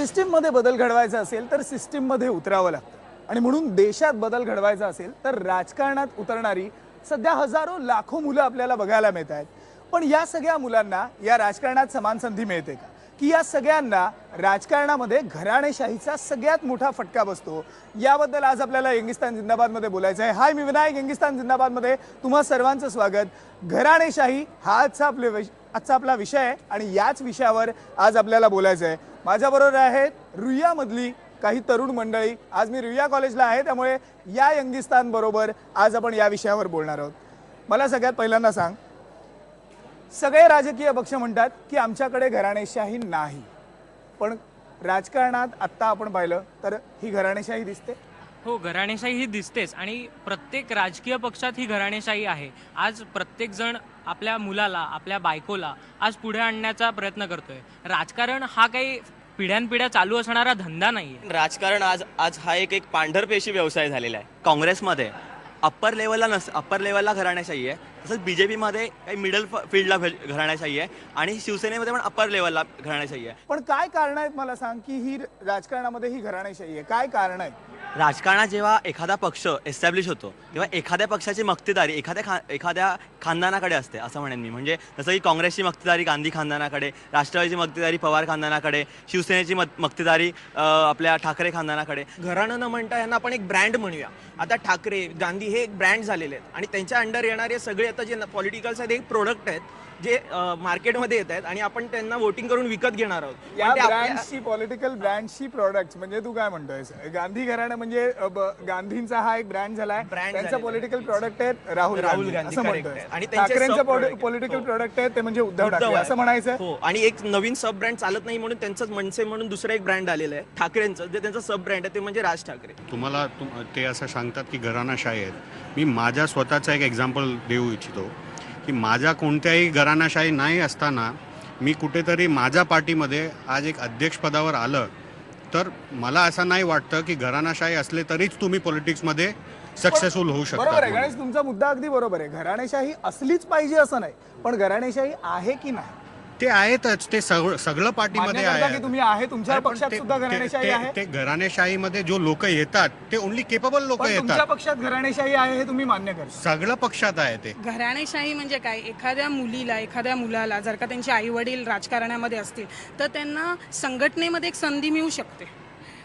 सिस्टीममध्ये बदल घडवायचा असेल तर सिस्टीममध्ये उतरावं लागतं आणि म्हणून देशात बदल घडवायचा असेल तर राजकारणात उतरणारी सध्या हजारो लाखो मुलं आपल्याला बघायला मिळत आहेत। पण या सगळ्या मुलांना या राजकारणात समान संधी मिळते का, की या सगळ्यांना राजकारणामध्ये घराणेशाहीचा सगळ्यात मोठा फटका बसतो? याबद्दल आज आपल्याला यंगिस्तान जिंदाबादमध्ये बोलायचं आहे। हाय, मी विनायक, यंगिस्तान जिंदाबादमध्ये तुम्हा सर्वांचं स्वागत। घराणेशाही हा आजचा आपला विषय आहे आणि याच विषयावर आज आपल्याला बोलायचं आहे। माझ्याबरोबर आहेत रुईयामधली काही तरुण मंडळी। आज मी रुईया कॉलेजला आहे, त्यामुळे या यंगिस्तान बरोबर आज आपण या विषयावर बोलणार आहोत। मला सगळ्यात पहिल्यांदा सांग, सगळे राजकीय पक्ष म्हणतात की आमच्याकडे घराणेशाही नाही, पण राजकारणात आत्ता आपण पाहिलं तर ही घराणेशाही दिसते। हो, घराणेशाही ही दिसतेच आणि प्रत्येक राजकीय पक्षात ही घराणेशाही आहे। आज प्रत्येक जण आपल्या मुलाला, आपल्या बायकोला आज पुढे आणण्याचा प्रयत्न करतोय। राजकारण हा काही पिढ्यानपिढ्या चालू असणारा धंदा नाहीये। राजकारण आज हा एक पांढरपेशी व्यवसाय झालेला आहे। काँग्रेसमध्ये अप्पर लेवलला घराणेशाही आहे, तसंच बीजेपीमध्ये काही मिडल फील्डला घराणेशाही आहे आणि शिवसेनेमध्ये पण अप्पर लेवलला घराणेशाही आहे। पण काय कारण आहेत मला सांग, की ही राजकारणामध्ये ही घराणेशाही आहे? काय कारण आहे? राजकारणात जेव्हा एखादा पक्ष एस्टॅब्लिश होतो तेव्हा एखाद्या पक्षाची मक्तेदारी एखाद्या खानदानाकडे असते, असं म्हणेन मी। म्हणजे जसं की काँग्रेसची मक्तेदारी गांधी खानदानाकडे, राष्ट्रवादीची मक्तेदारी पवार खानदानाकडे, शिवसेनेची मक्तेदारी आपल्या ठाकरे खानदानाकडे। घराणं न म्हणता यांना आपण एक ब्रँड म्हणूया। आता ठाकरे, गांधी हे एक ब्रँड झालेले आहेत आणि त्यांच्या अंडर येणारे सगळे आता जे पॉलिटिकल्स आहेत, एक प्रोडक्ट आहेत जे मार्केटमध्ये येत आहेत आणि आपण त्यांना वोटिंग करून विकत घेणार आहोत। या ब्रँड्सची, पॉलिटिकल ब्रँड्सची प्रोडक्ट्स म्हणजे तू काय म्हणतोयस? गांधी घराणं म्हणजे गांधींचा हा एक ब्रँड झालाय, त्यांचा पॉलिटिकल प्रोडक्ट आहे राहुल गांधी असं म्हणतोय, आणि ठाकरेंचं पॉलिटिकल प्रोडक्ट आहे ते म्हणजे उद्धव ठाकरे असं म्हणायचं। हो, आणि एक नवीन सब ब्रँड चालत नाही म्हणून त्यांचंच मनसे म्हणून दुसरं एक ब्रँड आलेलं आहे ठाकरेंचं, जे त्यांचं सब ब्रँड आहे ते म्हणजे राज ठाकरे। तुम्हाला ते असं सांगतात की घराणाशाही आहेत। मी माझ्या स्वतःचा एक एक्झाम्पल देऊ इच्छितो की माझ्या कोणत्याही घराणाशाही नाही असताना मी कुठेतरी माझ्या पार्टीमध्ये आज एक अध्यक्षपदावर आलं, तर मला असं नाही वाटतं की घराणाशाही असले तरीच तुम्ही पॉलिटिक्समध्ये सक्सेसफुल होऊ शकता। बरोबर आहे गणेश, तुमचा मुद्दा अगदी बरोबर आहे। घराणेशाही असलीच पाहिजे असं नाही, पण घराणेशाही आहे की नाही ते आहेतच, ते सगळं पार्टीमध्ये आहे की तुम्ही आहे, तुमच्या अरे पण पक्षात ते- सुद्धा घराणेशाही आहे। ते घराणेशाहीमध्ये जो लोक येतात ते ओनली केपेबल लोक पण तुमच्या येतात। पक्षात घराणेशाही आहे हे तुम्ही मान्य करता? सगळं पक्षात आहे ते। घराणेशाही म्हणजे काय? एखाद्या मुलीला, एखाद्या मुलाला जर का त्यांचे आई वडील राजकारणामध्ये असतील तर त्यांना संघटनेमध्ये एक संधी मिळू शकते,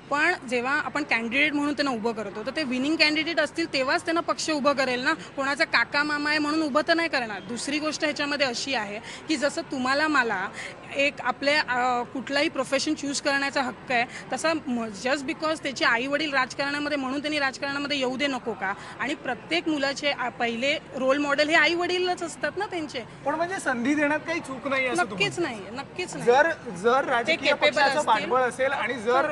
पण जेव्हा आपण कॅन्डिडेट म्हणून त्यांना उभं करतो तर ते विनिंग कॅन्डिडेट असतील तेव्हाच त्यांना पक्ष उभं करेल ना, कोणाचा काका मामा आहे म्हणून उभं तर नाही करणार। दुसरी गोष्ट ह्याच्यामध्ये अशी आहे की जसं तुम्हाला मला एक आपल्या कुठलाही प्रोफेशन चूज करण्याचा हक्क आहे, तसा जस्ट बिकॉज त्याचे आई वडील राजकारणामध्ये म्हणून त्यांनी राजकारणामध्ये येऊ दे नको का? आणि प्रत्येक मुलाचे पहिले रोल मॉडेल हे आई वडीलच असतात ना त्यांचे। पण म्हणजे संधी देण्यात काही चूक नाही असं नक्कीच नाही, नक्कीच नाही। जर राजकीय capable पक्षाचं असतील, पाठबळ असेल आणि जर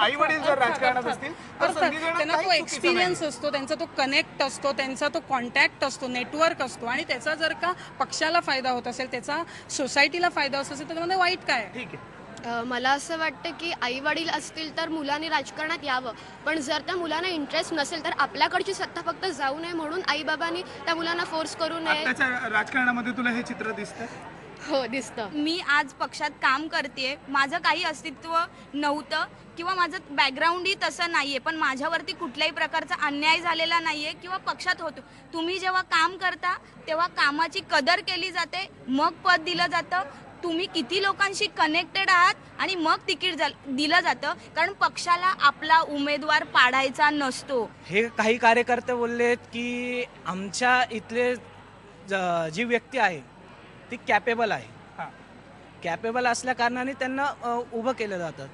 आई वडील जर राजकारणात असतील तर संधी देण्यात त्यांना काही तो चुकीचं नाही। एक्सपिरियन्स असतो, त्यांचा तो कनेक्ट असतो, त्यांचा तो कॉन्टॅक्ट असतो, नेटवर्क असतो, आणि त्याचा जर का पक्षाला फायदा होत असेल, त्याचा सोसायटीला फायदा होत असेल तर त्यामध्ये वाईट काय आहे? ठीक आहे। मला असं वाटतं की आई वडील असतील तर मुलांनी राजकारणात यावं, पण जर त्या मुलांना इंटरेस्ट नसेल तर आपल्याकडची सत्ता फक्त जाऊ नये म्हणून आईबाबांनी त्या मुलांना फोर्स करू नये। आताच्या राजकारणामध्ये तुला हे चित्र दिसतं? हो, दिसतं। मी आज पक्षात काम करते, माझं काही अस्तित्व नव्हतं किंवा माझं बॅकग्राऊंडही तसं नाहीये, पण माझ्यावरती कुठल्याही प्रकारचा अन्याय झालेला नाहीये किंवा पक्षात होतो। तुम्ही जेव्हा काम करता तेव्हा कामाची कदर केली जाते, मग पद दिलं जातं। तुम्ही किती लोकांशी कनेक्टेड आहात आणि मग तिकीट दिलं जातं, कारण पक्षाला आपला उमेदवार पाडायचा नसतो। हे काही कार्यकर्ते बोललेत की आमच्या इथले जी व्यक्ती आहे ती कॅपेबल आहे, कॅपेबल असल्या कारणाने त्यांना उभं केलं जातं।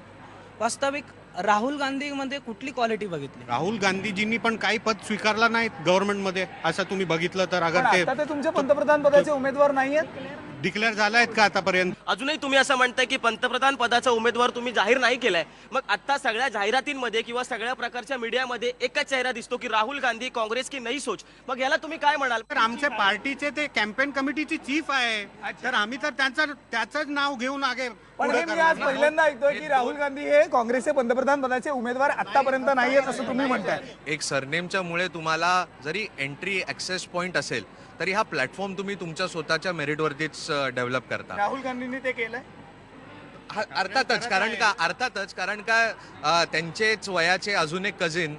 वास्तविक राहुल गांधीमध्ये कुठली क्वालिटी बघितली? राहुल गांधीजींनी पण काही पद स्वीकारला नाहीत गव्हर्नमेंटमध्ये, असं तुम्ही बघितलं तर। अगर आता ते तुमच्या पंतप्रधान पदाचे उमेदवार नाही आहेत, डिक्लेअर झालायत का आतापर्यंत? अजूनही तुम्ही असं म्हणताय की पंतप्रधान पदाचा उमेदवार तुम्ही जाहीर नाही केलाय, मग आता सगळ्या जाहिरातींमध्ये किंवा सगळ्या प्रकारच्या मीडियामध्ये एकच चेहरा दिसतो की राहुल गांधी काँग्रेस की नई सोच। मग याला तुम्ही काय म्हणाल? तर आमच्या पार्टीचे ते कॅम्पेन कमिटीची चीफ आहे, तर आम्ही तर त्याचंच नाव घेऊन आगे पण हे मी आज पहिल्यांदा ऐकतोय की राहुल गांधी हे काँग्रेसचे पंतप्रधान पदाचे उमेदवार आतापर्यंत नाही आहेत असं तुम्ही म्हणताय। एक सरनेमच्या मुळे तुम्हाला जरी एंट्री ॲक्सेस पॉईंट असेल तरी हा प्लॅटफॉर्म तुम्ही तुमच्या स्वतःच्या मेरिटवरतीच डेव्हलप करता। राहुल गांधींनी ते केलंय? अर्थातच कारण का त्यांचेच वयाचे अजून एक कझिन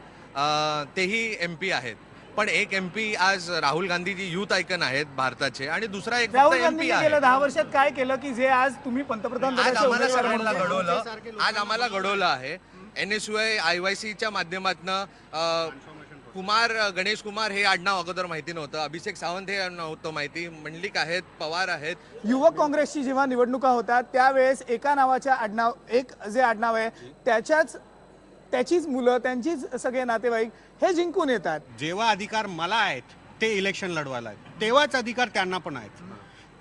तेही MP आहेत. पण एक MP आज राहुल गांधीजी युथ आयकन आहेत भारताचे आणि दुसरा एक राहुल MP गांधींनी आहे. गेल्या 10 वर्षात काय केलं की जे आज तुम्ही पंतप्रधान आज पदाचे आम्हाला उमेदवार सगळ्यांना म्हणून घडवलं, आज आम्हाला घडवलं आहे. NSY IYCच्या माध्यमातनं गणेश कुमार हे आडनाव अगोदर माहिती नव्हतं, अभिषेक सावंत हे नव्हतं माहिती, मंडलिक आहेत, पवार आहेत. युवक काँग्रेसची जेव्हा निवडणुका होतात त्यावेळेस एका नावाच्या जे आडनाव आहे त्याचीच मुलं, त्यांचीच सगळे नातेवाईक हे जिंकून येतात. जेव्हा अधिकार मला आहेत ते इलेक्शन लढवायला आहेत, तेव्हाच अधिकार त्यांना पण आहेत.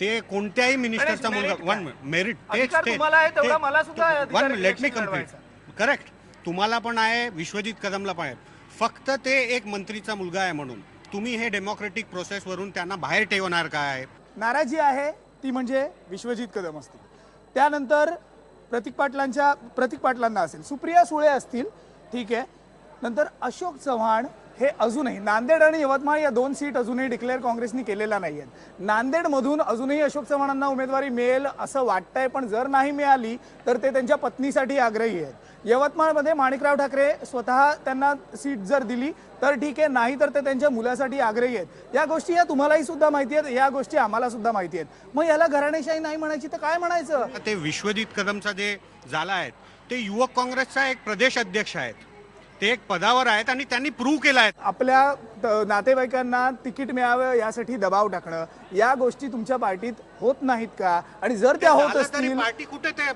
ते कोणत्याही मिनिस्टरचा मुलगा वन मेरिट अधिकार तुम्हाला आहे तेवढा मला सुद्धा अधिकार आहे लेट मी election कम्प्लीट. लढवायचा. करेक्ट, तुम्हाला पण आहे, विश्वजित कदमला पण आहे. फक्त ते एक मंत्रीचा मुलगा आहे म्हणून तुम्ही हे डेमोक्रेटिक प्रोसेस वरून त्यांना बाहेर ठेवणार काय? नाराजी आहे ती म्हणजे विश्वजित कदम असतील, त्यानंतर प्रतीक पाटलांना असेल, सुप्रिया सुळे असतील, ठीक आहे, नंतर अशोक चव्हाण हे अजूनही नांदेड आणि यवतमाळ या 2 सीट अजूनही डिक्लेअर काँग्रेसनी केलेल्या नाही आहेत. नांदेडमधून अजूनही अशोक चव्हाणांना उमेदवारी मिळेल असं वाटतंय, पण जर नाही मिळाली तर ते त्यांच्या पत्नीसाठी आग्रही आहेत. यवतमाळमध्ये माणिकराव ठाकरे स्वतः त्यांना सीट जर दिली तर ठीक आहे, नाही तर ते त्यांच्या मुलासाठी आग्रही आहेत. या गोष्टी या तुम्हालाही सुद्धा माहिती आहेत, या गोष्टी आम्हाला सुद्धा माहिती आहेत. मग याला घराणेशाही नाही म्हणायची तर काय म्हणायचं? ते विश्वजित कदमचा जे झाला आहे ते युवक काँग्रेसचा एक प्रदेश अध्यक्ष आहेत, ते एक पदावर आहेत आणि त्यांनी प्रूव्ह केला आहे. आपल्या नातेवाईकांना तिकीट मिळावं यासाठी दबाव टाकणं, या गोष्टी तुमच्या पार्टीत होत नाहीत का? आणि जर त्या होत असतील पार्टी कुठे ते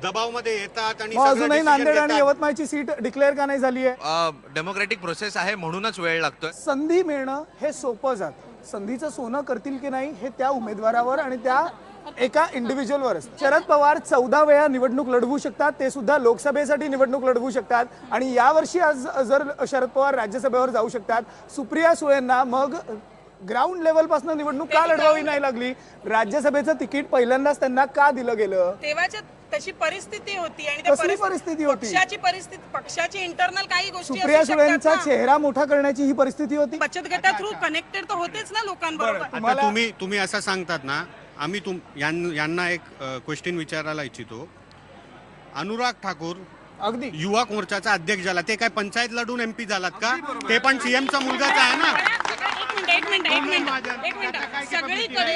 दबावमध्ये येतात आणि मग सगळं अजूनही decision नांदेड आणि घेतात. यवतमाळची सीट डिक्लेअर का नाही झाली आहे? डेमोक्रेटिक प्रोसेस आहे म्हणूनच वेळ लागतोय. संधी मिळणं हे सोपं जातं, संधीचं सोनं करतील की नाही हे त्या उमेदवारावर आणि त्या एका इंडिव्हिज्युअलवर असतं. शरद पवार 14 वेळा निवडणूक लढवू शकतात, ते सुद्धा लोकसभेसाठी निवडणूक लढवू शकतात आणि यावर्षी आज जर शरद पवार राज्यसभेवर जाऊ शकतात, सुप्रिया सुळेंना मग ग्राउंड लेवलपासून निवडणूक का लढवावी नाही लागली? राज्यसभेचं तिकीट पहिल्यांदाच त्यांना का दिलं गेलं? तेव्हाच्या तशी परिस्थिती होती आणि त्या कसली परिस्थिती होती? पक्षाची इंटरनल काही गोष्टी सुप्रिया असू शकतात सुळेंचा ना. चेहरा मोठा करण्याची ही परिस्थिती होती. बचत गटा थ्रू कनेक्टेड तर होतेच ना लोकांबरोबर. आता तुम्ही असं सांगतात ना, आम्ही यांना एक क्वेश्चन विचारायला इच्छितो. अनुराग ठाकूर अगदी युवा मोर्चाचा अध्यक्ष झाला, ते काय पंचायत लढून MP झालात का? ते पण CM चा मुलगाच आहे ना. एक मिनिट सगळीकडे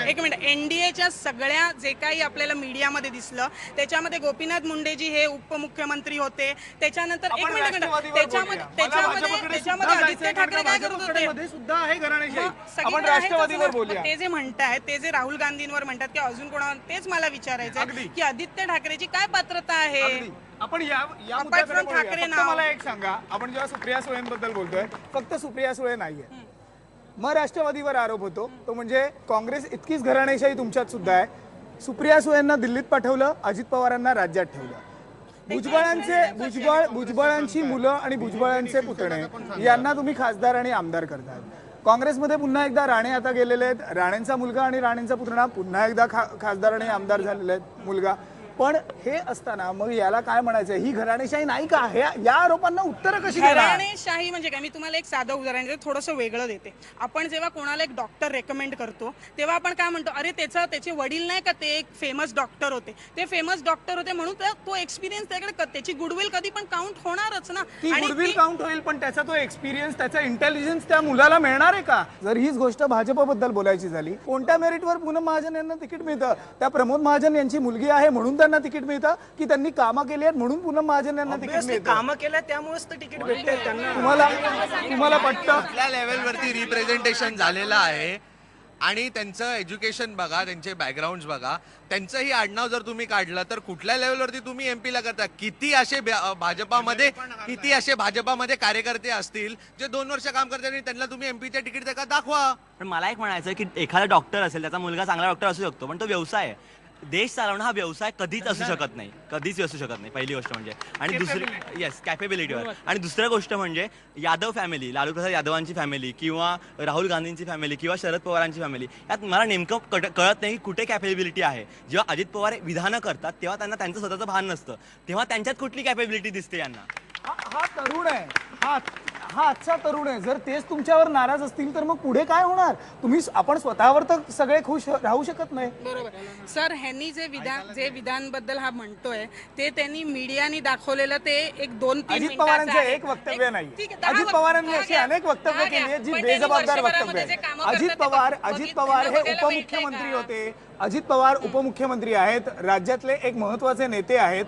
एक मिनिट एनडीएच्या सगळ्या जे काही आपल्याला मीडियामध्ये दिसलं त्याच्यामध्ये गोपीनाथ मुंडेजी हे उपमुख्यमंत्री होते. त्याच्यानंतर एक मिनिट त्याच्यामध्ये आदित्य ठाकरे काय करत होते? सुद्धा आहे घराणेशाही. सगळीकडे आपण आहेच राष्ट्रवादीवर असं. बोलूया. ते जे म्हणतायत, ते जे राहुल गांधींवर म्हणतात की अजून कोणावर, तेच मला विचारायचं आहे की आदित्य ठाकरेची काय पात्रता आहे? आपण या Apart from मुद्द्याकडे ठाकरे वळूया. फक्त नाव. मला एक सांगा, आपण जेव्हा सुप्रिया सुळेंबद्दल बोलतोय, फक्त सुप्रिया सुळे नाहीये, मग राष्ट्रवादीवर आरोप होतो तो म्हणजे काँग्रेस इतकीच घराणेशाही तुमच्यात सुद्धा आहे. सुप्रिया सुळेंना दिल्लीत पाठवलं, अजित पवारांना राज्यात ठेवलं. भुजबळांची मुलं आणि भुजबळांचे पुतणे यांना तुम्ही खासदार आणि आमदार करतात. काँग्रेसमध्ये पुन्हा एकदा राणे आता गेलेले आहेत, राणेंचा मुलगा आणि राणेंचा पुतणा पुन्हा एकदा खासदार आणि आमदार झालेले आहेत मुलगा. पण हे असताना मग याला काय म्हणायचं? ही घराणेशाही नाही का? या आरोपांना उत्तर कशी देणार? घराणेशाही म्हणजे काय? मी तुम्हाला एक साधं उदाहरण देते, थोडंसं वेगळं देते. आपण जेव्हा कोणाला एक डॉक्टर रेकमेंड करतो तेव्हा आपण काय म्हणतो? अरे त्याचे वडील नाही का ते एक फेमस डॉक्टर होते, ते फेमस डॉक्टर होते म्हणून तो एक्सपिरियन्स त्याकडे, त्याची गुडविल कधी पण काउंट होणारच ना. ती गुडविल काउंट होईल, पण त्याचा तो एक्सपिरियन्स, त्याचा इंटेलिजन्स त्या मुलाला मिळणार आहे का? जर हीच गोष्ट भाजपबद्दल बोलायची झाली, कोणत्या मेरिटवर पूनम महाजन यांना तिकीट मिळतं? त्या प्रमोद महाजन यांची मुलगी आहे म्हणून त्यांना तिकीट मिळतं की त्यांनी कामं केली आहेत म्हणून पूनम महाजन यांना तिकीट मिळतं? कामं केलं त्यामुळेच तर तिकीट भेटते त्यांना. तुम्हाला पटतं? कुठल्या लेवलवरती रिप्रेझेंटेशन झालेलं आहे आणि त्यांचं एज्युकेशन बघा, त्यांचे बॅकग्राऊंड बघा, त्यांचंही आडनाव जर तुम्ही काढलं तर कुठल्या लेवलवरती तुम्ही MP ला करता? किती असे भाजपामध्ये कार्यकर्ते असतील जे 2 वर्ष काम करतात आणि त्यांना तुम्ही MPचं तिकीट देता? दाखवा. पण मला एक म्हणायचं की एखादा डॉक्टर असेल, त्याचा मुलगा चांगला डॉक्टर असू शकतो, पण तो व्यवसाय आहे. देश चालवणं हा व्यवसाय कधीच असू शकत नाही, कधीच असू शकत नाही, पहिली गोष्ट म्हणजे. आणि दुसरी कॅपेबिलिटीवर. आणि दुसरी गोष्ट म्हणजे यादव फॅमिली, लालू प्रसाद यादवांची फॅमिली किंवा राहुल गांधींची फॅमिली किंवा शरद पवारांची फॅमिली, यात मला नेमकं कळत नाही की कुठे कॅपेबिलिटी आहे. जेव्हा अजित पवार विधानं करतात तेव्हा त्यांना त्यांचं स्वतःचं भान नसतं, तेव्हा त्यांच्यात कुठली कॅपेबिलिटी दिसते यांना? हा तरुण आहे, हा आजचा तरुण आहे. जर तेच तुमच्यावर नाराज असतील तर मग पुढे काय होणार? आपण स्वतःवर तर सगळे खुश राहू शकत नाही. बरोबर सर, ह्यांनी जे विधानबद्दल हा म्हणतोय ते त्यांनी मीडियानी दाखवलेलं ते एक 2-3 अजित पवारांचं एक वक्तव्य नाही. अजित पवारांनी अशी अनेक वक्तव्य केली आहेत जी बेजबाबदार वक्तव्य आहेत. अजित पवार हे उपमुख्यमंत्री होते. अजित पवार उपमुख्यमंत्री आहेत, राज्यातले एक महत्त्वाचे नेते आहेत,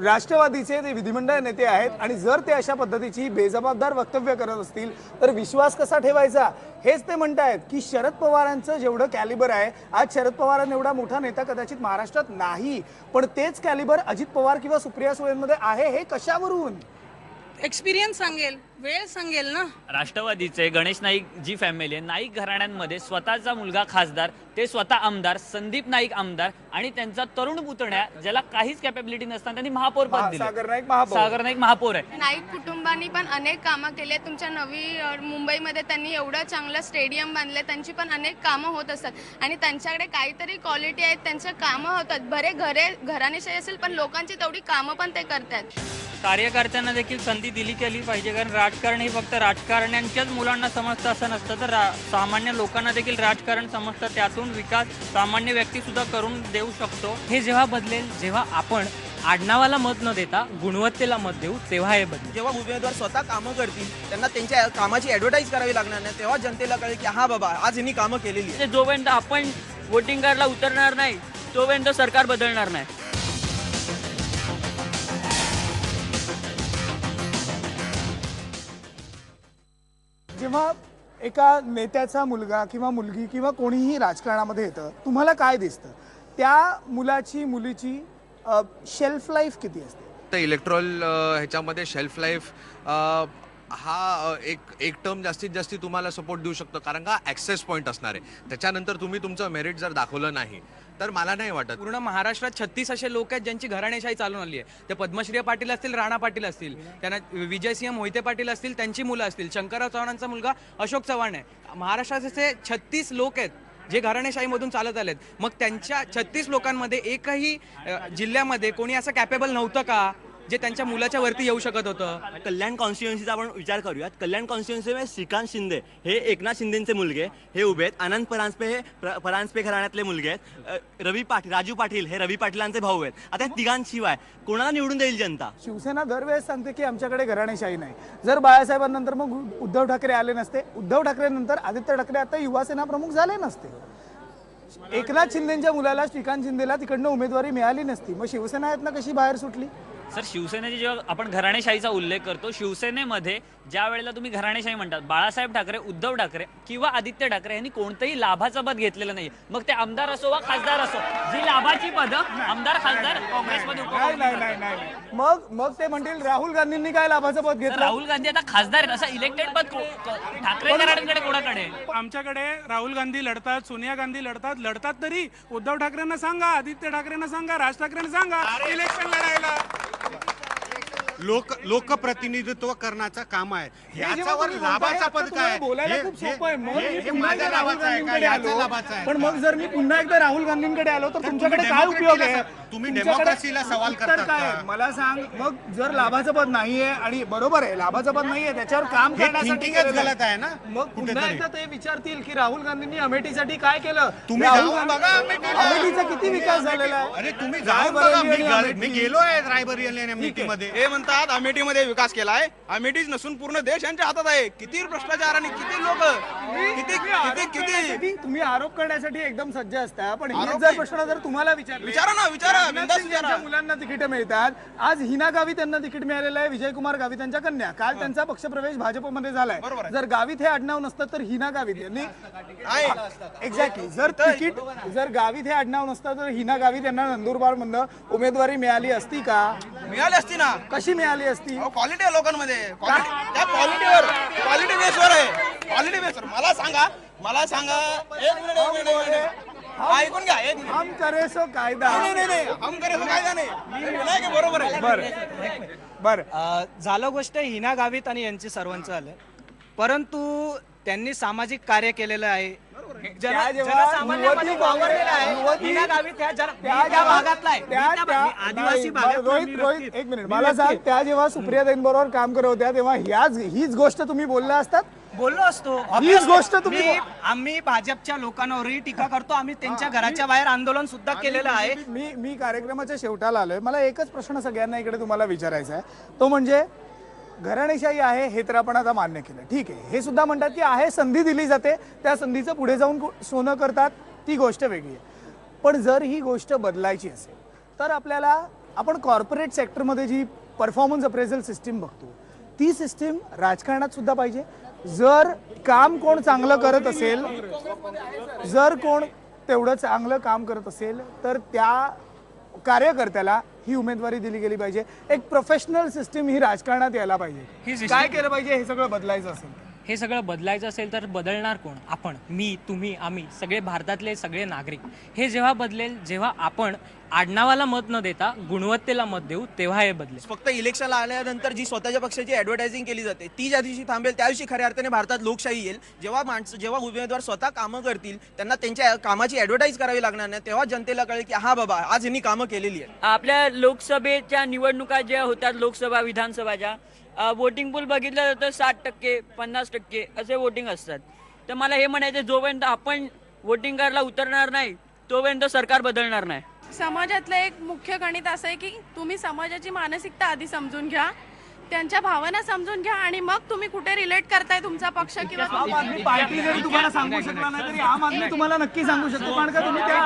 राष्ट्रवादीचे ते विधिमंडळ नेते आहेत. आणि जर ते अशा पद्धतीची बेजबाबदार वक्तव्य करत असतील तर विश्वास कसा ठेवायचा? हेच ते म्हणतायत की शरद पवारांचं जेवढं कॅलिबर आहे, आज शरद पवारांना एवढा मोठा नेता कदाचित महाराष्ट्रात नाही, पण तेच कॅलिबर अजित पवार किंवा सुप्रिया सुळेंमध्ये आहे. हे कशावरून? एक्सपिरियन्स सांगेल, वेळ सांगेल ना. राष्ट्रवादीचे गणेश नाईक जी फॅमिली आहे, नाईक घराण्यांमध्ये स्वतःचा मुलगा खासदार, ते स्वतः आमदार, संदीप नाईक आमदार आणि त्यांचा तरुण पुतण्या ज्याला काहीच कॅपॅबिलिटी नसताना त्यांनी महापौर पद दिले. सागर नाईक महापौर आहे. नाईक कुटुंबांनी पण अनेक कामं केली आहेत. तुमच्या नवी मुंबईमध्ये त्यांनी एवढं चांगलं स्टेडियम बांधले, त्यांची पण अनेक कामं होत असतात आणि त्यांच्याकडे काहीतरी क्वालिटी आहेत, त्यांच्या कामं होतात. बरे घराणेशाही असेल पण लोकांची तेवढी कामं पण ते करतात. कार्यकर्त्यांना देखील संधी दिली गेली पाहिजे, कारण राजकारण हे फक्त राजकारण्यांच्याच मुलांना समजतं असं नसतं, तर सामान्य लोकांना देखील राजकारण समजतं. त्यातून विकास सामान्य व्यक्ती सुद्धा करून देऊ शकतो. हे जेव्हा बदलेल, जेव्हा आपण आडनावाला मत न देता गुणवत्तेला मत देऊ, तेव्हा हे बदलेल. जेव्हा उमेदवार स्वतः कामं करतील, त्यांना त्यांच्या कामाची ऍडव्हर्टाईज करावी लागणार नाही, तेव्हा जनतेला कळेल की हा बाबा आज यांनी कामं केलेली आहेत. म्हणजे जोपर्यंत आपण वोटिंग कार्डला उतरणार नाही तोपर्यंत सरकार बदलणार नाही. जेव्हा एका नेत्याचा मुलगा किंवा मुलगी किंवा कोणीही राजकारणामध्ये येतं, तुम्हाला काय दिसतं? त्या मुलाची मुलीची शेल्फ लाईफ किती असते? तर इलेक्ट्रॉल ह्याच्यामध्ये शेल्फ लाईफ हा एक टर्म जास्तीत जास्त तुम्हाला सपोर्ट देऊ शकतो, कारण का ॲक्सेस पॉईंट असणार आहे. त्याच्यानंतर तुम्ही तुमचं मेरिट जर दाखवलं नाही तर मला नाही वाटत. पूर्ण महाराष्ट्रात 36 असे लोक आहेत ज्यांची घराणेशाही चालून आली आहे. ते पद्मश्री पाटील असतील, राणा पाटील असतील, त्यांना विजयसिंह मोहिते पाटील असतील, त्यांची मुलं असतील, शंकरराव चव्हाणांचा मुलगा अशोक चव्हाण आहे. महाराष्ट्रात असे 36 लोक आहेत जे घराणेशाहीमधून चालत आलेत. मग त्यांच्या 36 लोकांमध्ये एकही जिल्ह्यामध्ये कोणी असं कॅपेबल नव्हतं का जे त्यांच्या मुलाच्या वरती येऊ शकत होतं? कल्याण कॉन्स्टिट्युएन्सीचा आपण विचार करूयात. कल्याण कॉन्स्टिट्युएन्सीमध्ये श्रीकांत शिंदे हे एकनाथ शिंदेचे मुलगे हे उभे आहेत. आनंद परांजपे हे परांजपे घराण्यातले मुलगे आहेत. राजू पाटील हे रवी पाटीलांचे भाऊ आहेत. आता तिघांशिवाय कोणाला निवडून देईल जनता? शिवसेना दरवेळेस सांगते की आमच्याकडे घराणेशाही नाही. जर बाळासाहेबांनंतर मग उद्धव ठाकरे आले नसते, उद्धव ठाकरे नंतर आदित्य ठाकरे आता युवासेना प्रमुख झाले नसते, एकनाथ शिंदेच्या मुलाला श्रीकांत शिंदेला तिकडनं उमेदवारी मिळाली नसती, मग शिवसेना यातनं कशी बाहेर सुटली? सर, शिवसेनेची जेव्हा आपण घराणेशाहीचा उल्लेख करतो, शिवसेनेमध्ये ज्या वेळेला तुम्ही घराणेशाही म्हणतात, बाळासाहेब ठाकरे, उद्धव ठाकरे किंवा आदित्य ठाकरे यांनी कोणतंही लाभाचं पद घेतलेलं नाही. मग ते आमदार असो वा खासदार असो, जी लाभाची पदं आमदार खासदार काँग्रेसमध्ये नाही. मग ते म्हणतील राहुल गांधींनी काय लाभाचं पद घेतलं? राहुल गांधी आता खासदार आहेत, असं इलेक्टेड पद ठाकरे घराण्यांकडे कोणाकडे? आमच्याकडे राहुल गांधी लढतात, सोनिया गांधी लढतात तरी उद्धव ठाकरेंना सांगा, आदित्य ठाकरेंना सांगा, राज ठाकरेंना सांगा इलेक्शन लढायला. लोकप्रतिनिधित्व करण्याचं काम आहे. याच्यावर लाभाचा पद काय? बोलायला खूप सोपं आहे. मग मी हे पुन्हा माझ्या एकदा राहुल लाभाचं आहे का? गांधींकडे याचं आलो, लाभाचं आहे पण का? मग जर मी पुन्हा एकदा राहुल गांधींकडे आलो तर तुमच्याकडे काय उपयोग आहे? तुम्ही तुमच्याकडे डेमोक्रेसीला सवाल उत्तर करतात काय? का? मला सांग. मग जर लाभाचं पद नाहीये आणि बरोबर आहे लाभाचं पद नाहीये, त्याच्यावर काम हे करण्यासाठी थिंकिंगच केलेलं आहे. गलत आहे ना. मग पुन्हा कुठेतरी. एकदा ते विचारतील की राहुल गांधींनी अमेठीसाठी काय केलं? तुम्ही राहुल जाऊन गांधी- बघा अमेठीला. अमेठीचा किती विकास झालेला आहे? अरे तुम्ही जाऊन बघा. मी गेलो आहे रायबरेली आणि अमेठीमध्ये. हे म्हणतात अमेठीमध्ये विकास केलाय. अमेठीच नसून पूर्ण देश यांच्या हातात आहे. किती भ्रष्टाचार आणि किती लोक किती तुम्ही आरोप करण्यासाठी एकदम सज्ज असता, पण हेच जर प्रश्न जर तुम्हाला विचारले, विचारा ना, विचारा, एकनाथ बिनधास्त शिंदे यांच्या विचारा. मुलांना तिकीट मिळतात. आज हिना गावित यांना तिकीट मिळालेलं आहे, विजयकुमार गावित यांच्या कन्या. काल त्यांचा पक्षप्रवेश भाजपमध्ये झालाय. जर गावित हे आडनाव नसतं तर हिना गावित यांनी एक्झॅक्टली जर गावित हे आडनाव नसतं तर हिना गावित यांना नंदुरबार मधनं उमेदवारी मिळाली असती का? मिळाली असती ना. कशी मिळाली असती? क्वालिटी आहे लोकांमध्ये. त्या क्वालिटी बेसवर आहे. क्वालिटी बेसवर मला सांगा एक मिनिट ऐकून घ्या. हम करे सो कायदा. नाही हम करे तो कायदा नाही. मी बोलाय की बरोबर आहे. बरं झालं गोष्ट हिना गावित आणि यांची सर्वांचं आलं, परंतु त्यांनी सामाजिक कार्य केलेलं आहे. जनसामान्यांमध्ये वावरलेला आहे या गावी त्या भागातला आहे आदिवासी भागात रोहित एक मिनिट मला सांग, त्या जेव्हा सुप्रियाताईंबरोबर काम करत होत्या तेव्हा हीच गोष्ट तुम्ही बोलला असतात? बोललो असतो. हीच गोष्ट तुम्ही आम्ही भाजपच्या लोकांवरही टीका करतो. आम्ही त्यांच्या घराच्या बाहेर आंदोलन सुद्धा केलेलं आहे. मी कार्यक्रमाच्या शेवटाला आलोय. मला एकच प्रश्न सगळ्यांना इकडे तुम्हाला विचारायचा आहे, तो म्हणजे घराणेशाही आहे हे तर आपण आता मान्य केलं, ठीक आहे. हे सुद्धा म्हणतात की आहे, संधी दिली जाते, त्या संधीचं पुढे जाऊन सोनं करतात, ती गोष्ट वेगळी आहे. पण जर ही गोष्ट बदलायची असेल तर आपण कॉर्पोरेट सेक्टरमध्ये जी परफॉर्मन्स अप्रेझल सिस्टीम बघतो ती सिस्टीम राजकारणात सुद्धा पाहिजे. जर काम कोण चांगलं करत असेल, जर कोण तेवढं चांगलं काम करत असेल तर त्या कार्यकर्त्याला ही उमेदवारी दिली गेली पाहिजे. एक प्रोफेशनल सिस्टीम ही राजकारणात यायला पाहिजे. काय केलं पाहिजे हे सगळं बदलायचं असेल? हे सगळं बदलायचं असेल तर बदलणार कोण? आपण, मी, तुम्ही, आम्ही सगळे भारतातले सगळे नागरिक. हे जेव्हा बदलेल, जेव्हा आपण आडनावाला मत न देता गुणवत्तेला मत देऊ, तेव्हा हे बदलेल. फक्त इलेक्शन आल्यानंतर जी स्वतःच्या पक्षाची ऍडव्हर्टायझिंग केली जाते ती ज्या दिवशी थांबेल त्या दिवशी खऱ्या अर्थाने भारतात लोकशाही येईल. जेव्हा उमेदवार स्वतः कामं करतील, त्यांना त्यांच्या कामाची ऍडव्हर्टाईज करावी लागणार नाही, तेव्हा जनतेला कळेल की हा बाबा आज यांनी कामं केलेली आहेत. आपल्या लोकसभेच्या निवडणुका ज्या होतात, लोकसभा विधानसभाच्या वोटिंग पूल बघितलं जातं 60%, 50% असे वोटिंग असतात. तर मला हे म्हणायचं, जोपर्यंत आपण वोटिंग करायला उतरणार नाही तोपर्यंत सरकार बदलणार नाही. समाजातलं एक मुख्य गणित असं आहे की तुम्ही समाजाची मानसिकता आधी समजून घ्या, त्यांच्या भावना समजून घ्या आणि मग तुम्ही कुठे रिलेट करताय तुमचा पक्ष किंवा आम आदमी पार्टी जरी तुम्हाला सांगू शकला नाही तरी आम आदमी तुम्हाला नक्की सांगू शकतो, कारण का तुम्ही त्या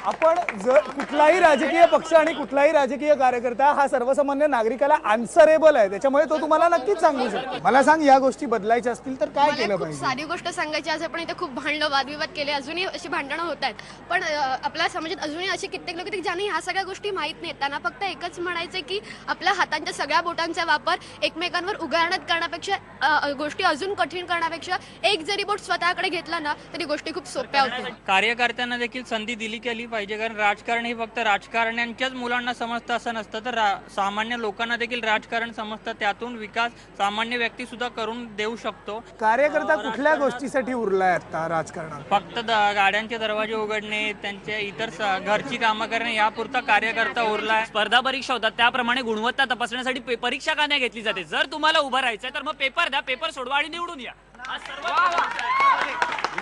आपण जर कुठलाही राजकीय पक्ष आणि कुठलाही राजकीय कार्यकर्ता हा सर्वसामान्य नागरिकाला आन्सरेबल आहे, त्याच्यामुळे तो तुम्हाला नक्कीच सांगू शकतो. मला सांग, या गोष्टी बदलायच्या असतील तर काय केलं पाहिजे? साधी गोष्ट सांगायची, आज आपण इथे खूप भांडण वादविवाद केले, अजूनही अशी भांडणं होत आहेत. पण आपल्या समाजात अजूनही असे कित्येक लोक आहेत ज्यांना ह्या सगळ्या गोष्टी माहीत नाहीत. त्यांना फक्त एकच म्हणायचं की आपल्या हातांच्या सगळ्या बोटांचा वापर एकमेकांवर उगारण्यात करण्यापेक्षा, गोष्टी अजून कठीण करण्यापेक्षा एक जरी बोट स्वतःकडे घेतला ना तरी गोष्टी खूप सोप्या होतील. कार्यकर्त्यांना देखील संधी दिली गेली पाहिजे, कारण राजकारण हे फक्त राजकारण्यांच्याच मुलांना समजतं असं नसतं, तर सामान्य लोकांना देखील राजकारण समजतं. त्यातून विकास सामान्य व्यक्ती सुद्धा करून देऊ शकतो. कार्यकर्ता कुठल्या गोष्टीसाठी उरलाय आता राजकारणात? फक्त गाड्यांचे दरवाजे उघडणे, त्यांच्या इतर घरची कामं करणे यापुरता कार्यकर्ता उरलाय. स्पर्धा परीक्षा होतात त्याप्रमाणे गुणवत्ता तपासण्यासाठी परीक्षा का नाही घेतली जाते? जर तुम्हाला उभं राहायचंय तर मग पेपर द्या, पेपर सोडवा आणि निवडून या.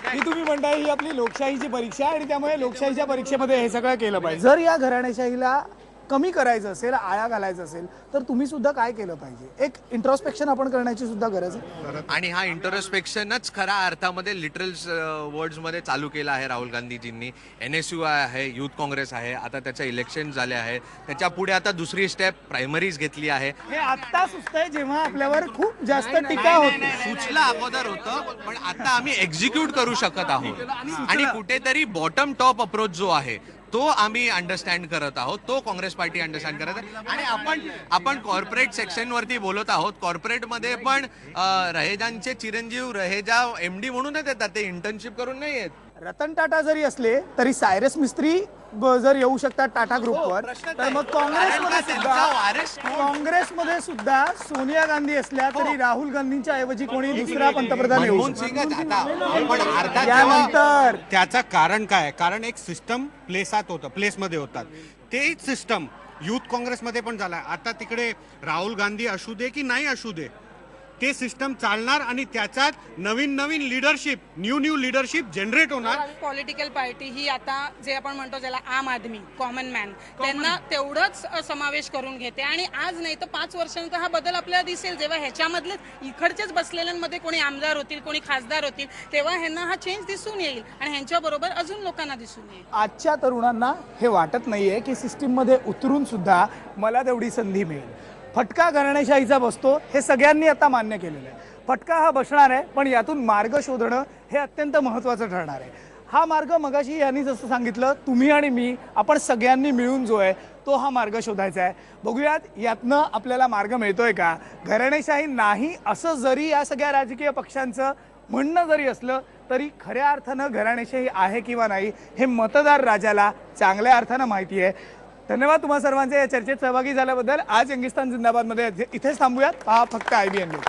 ही तुम्ही म्हणताय ही आपली लोकशाहीची परीक्षा आहे आणि त्यामुळे लोकशाहीच्या परीक्षेमध्ये हे सगळं केलं पाहिजे. जर या घराणेशाहीला कमी करायचं असेल, आळा घालायचं असेल तर तुम्ही सुद्धा काय केलं पाहिजे? एक इंट्रोस्पेक्शन आपण करण्याची सुद्धा गरज आहे. आणि हा इंट्रोस्पेक्शनच खऱ्या अर्थामध्ये लिटरल वर्ड्समध्ये चालू केला आहे राहुल गांधीजींनी. NSU आहे, युथ काँग्रेस आहे, आता त्याचं इलेक्शन झाले आहे, त्याच्या पुढे आता दुसरी स्टेप प्रायमरीज घेतली आहे. हे आत्ता सुचतंय जेव्हा आपल्यावर खूप जास्त टीका होती. सूचला अगोदर होतं, पण आता आम्ही एक्झिक्यूट करू शकत आहोत आणि कुठेतरी बॉटम टॉप अप्रोच जो आहे तो आम्ही अंडरस्टँड करत आहोत, तो काँग्रेस पार्टी अंडरस्टँड करत आहे. आणि आपण कॉर्पोरेट सेक्शनवरती बोलत आहोत. कॉर्पोरेटमध्ये पण रहेजांचे चिरंजीव रहेजा MD म्हणूनच येतात, ते इंटर्नशिप करून नाही येत. रतन टाटा जरी असले तरी सायरस मिस्त्री जर येऊ शकतात टाटा ग्रुपवर, तर मग काँग्रेसमध्ये सुद्धा सोनिया गांधी असल्या तरी राहुल गांधींच्या ऐवजी कोणी दुसरा पंतप्रधान येऊ त्यानंतर त्याचं कारण काय? कारण एक सिस्टम प्लेसमध्ये होतात. तेच सिस्टम युथ काँग्रेसमध्ये पण झाला. आता तिकडे राहुल गांधी असू दे की नाही असू दे, ते सिस्टम चालणार आणि त्याच्यात नवीन लीडरशिप, न्यू लीडरशिप जनरेट होणार. पॉलिटिकल पार्टी ही आता जे आपण म्हणतो ज्याला आम आदमी, कॉमन मॅन, त्यांना तेवढंच समावेश करून घेते. आणि आज नाही तर 5 वर्षानंतर हा बदल आपल्याला दिसेल, जेव्हा ह्याच्यामधले इकडच्याच बसलेल्यांमध्ये कोणी आमदार होतील, कोणी खासदार होतील, तेव्हा ह्यांना हा चेंज दिसून येईल आणि ह्यांच्याबरोबर अजून लोकांना दिसून येईल. आजच्या तरुणांना हे वाटत नाहीये की सिस्टीममध्ये उतरून सुद्धा मला तेवढी संधी मिळेल. फटका घराणेशाहीचा बसतो हे सगळ्यांनी आता मान्य केलेलं आहे. फटका हा बसणार आहे, पण यातून मार्ग शोधणं हे अत्यंत महत्त्वाचं ठरणार आहे. हा मार्ग मगाशी यांनी जसं सांगितलं, तुम्ही आणि मी, आपण सगळ्यांनी मिळून जो आहे तो हा मार्ग शोधायचा आहे. बघूयात यातनं आपल्याला मार्ग मिळतोय का. घराणेशाही नाही असं जरी या सगळ्या राजकीय पक्षांचं म्हणणं जरी असलं तरी खऱ्या अर्थानं घराणेशाही आहे किंवा नाही हे मतदार राजाला चांगल्या अर्थानं माहिती आहे. धन्यवाद तुम्हा सर्वांचे या चर्चेत सहभागी झाल्याबद्दल. आज यंगिस्तान जिंदाबादमध्ये इथेच थांबूयात. पहा फक्त IBN न्यूज.